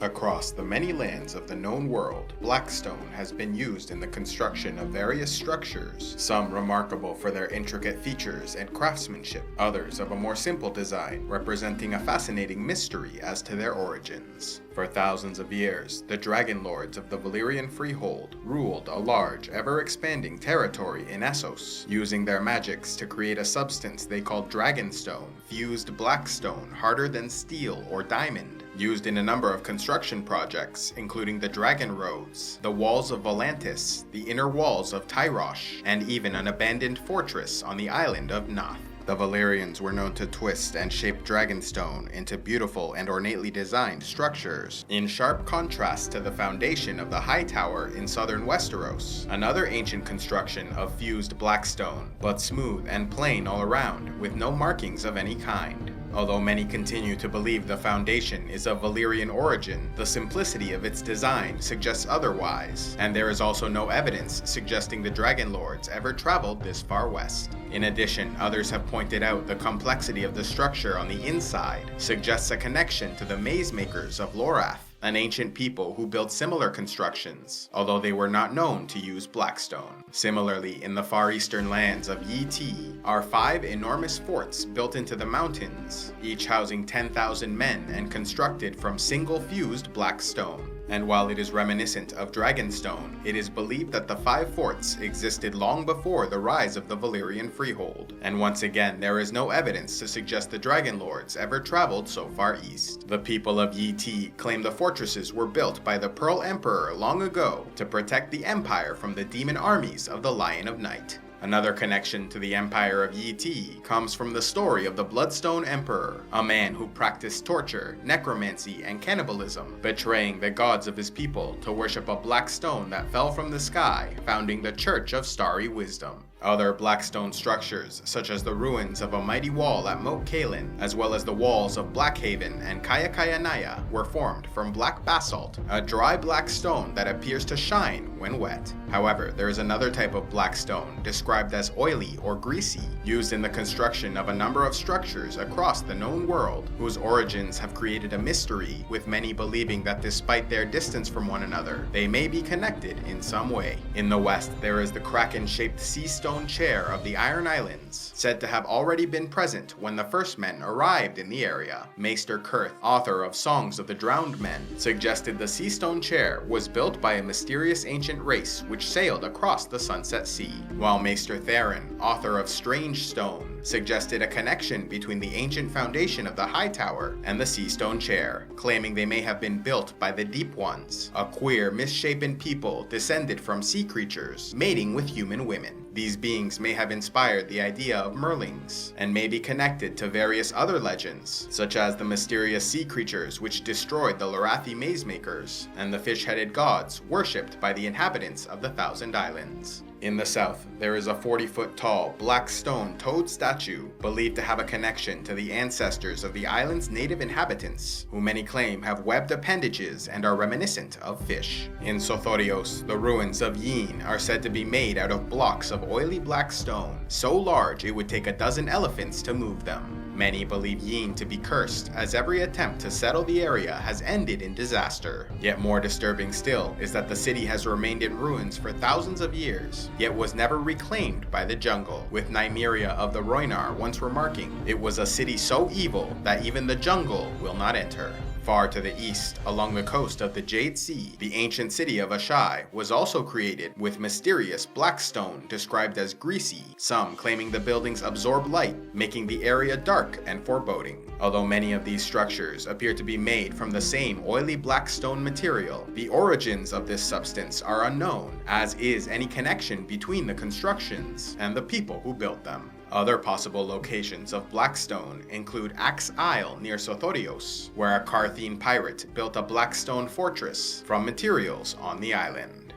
Across the many lands of the known world, blackstone has been used in the construction of various structures, some remarkable for their intricate features and craftsmanship, others of a more simple design, representing a fascinating mystery as to their origins. For thousands of years, the Dragon Lords of the Valyrian Freehold ruled a large, ever-expanding territory in Essos, using their magics to create a substance they called dragonstone, fused blackstone harder than steel or diamond, used in a number of construction projects, including the Dragon Roads, the Walls of Volantis, the inner walls of Tyrosh, and even an abandoned fortress on the island of Nath. The Valyrians were known to twist and shape dragonstone into beautiful and ornately designed structures, in sharp contrast to the foundation of the High Tower in southern Westeros, another ancient construction of fused blackstone, but smooth and plain all around, with no markings of any kind. Although many continue to believe the foundation is of Valyrian origin, the simplicity of its design suggests otherwise, and there is also no evidence suggesting the Dragon Lords ever traveled this far west. In addition, others have pointed out the complexity of the structure on the inside suggests a connection to the maze makers of Lorath, an ancient people who built similar constructions, although they were not known to use blackstone. Similarly, in the far eastern lands of Yeen are 5 enormous forts built into the mountains, each housing 10,000 men and constructed from single fused black stone. And while it is reminiscent of Dragonstone, it is believed that the 5 forts existed long before the rise of the Valyrian Freehold. And once again, there is no evidence to suggest the Dragon Lords ever traveled so far east. The people of Yee claim the fortresses were built by the Pearl Emperor long ago to protect the Empire from the demon armies of the Lion of Night. Another connection to the Empire of Yee comes from the story of the Bloodstone Emperor, a man who practiced torture, necromancy, and cannibalism, betraying the gods of his people to worship a black stone that fell from the sky, founding the Church of Starry Wisdom. Other blackstone structures, such as the ruins of a mighty wall at Moat Cailin, as well as the walls of Blackhaven and Kaya were formed from black basalt, a dry black stone that appears to shine when wet. However, there is another type of black stone, described as oily or greasy, used in the construction of a number of structures across the known world, whose origins have created a mystery, with many believing that despite their distance from one another, they may be connected in some way. In the west, there is the kraken-shaped Seastone Chair of the Iron Islands, said to have already been present when the first men arrived in the area. Maester Kurth, author of Songs of the Drowned Men, suggested the Seastone Chair was built by a mysterious ancient race which sailed across the Sunset Sea, while Maester Theron, author of Strange Stone, suggested a connection between the ancient foundation of the High Tower and the Seastone Chair, claiming they may have been built by the Deep Ones, a queer, misshapen people descended from sea creatures, mating with human women. These beings may have inspired the idea of Merlings, and may be connected to various other legends, such as the mysterious sea creatures which destroyed the Lorathi maze-makers, and the fish-headed gods worshipped by the inhabitants of the Thousand Islands. In the south, there is a 40-foot-tall black stone toad statue believed to have a connection to the ancestors of the island's native inhabitants, who many claim have webbed appendages and are reminiscent of fish. In Sothorios, the ruins of Yeen are said to be made out of blocks of oily black stone, so large it would take a dozen elephants to move them. Many believe Yeen to be cursed, as every attempt to settle the area has ended in disaster. Yet more disturbing still is that the city has remained in ruins for thousands of years, yet was never reclaimed by the jungle, with Nymeria of the Rhoynar once remarking, "It was a city so evil that even the jungle will not enter." Far to the east, along the coast of the Jade Sea, the ancient city of Asshai was also created with mysterious black stone described as greasy, some claiming the buildings absorb light, making the area dark and foreboding. Although many of these structures appear to be made from the same oily black stone material, the origins of this substance are unknown, as is any connection between the constructions and the people who built them. Other possible locations of blackstone include Axe Isle near Sothorios, where a Carthene pirate built a blackstone fortress from materials on the island.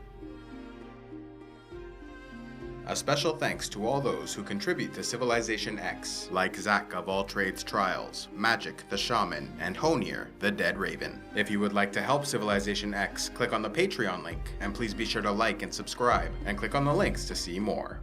A special thanks to all those who contribute to Civilization X, like Zach of All Trades Trials, Magic the Shaman, and Honir the Dead Raven. If you would like to help Civilization X, click on the Patreon link, and please be sure to like and subscribe, and click on the links to see more.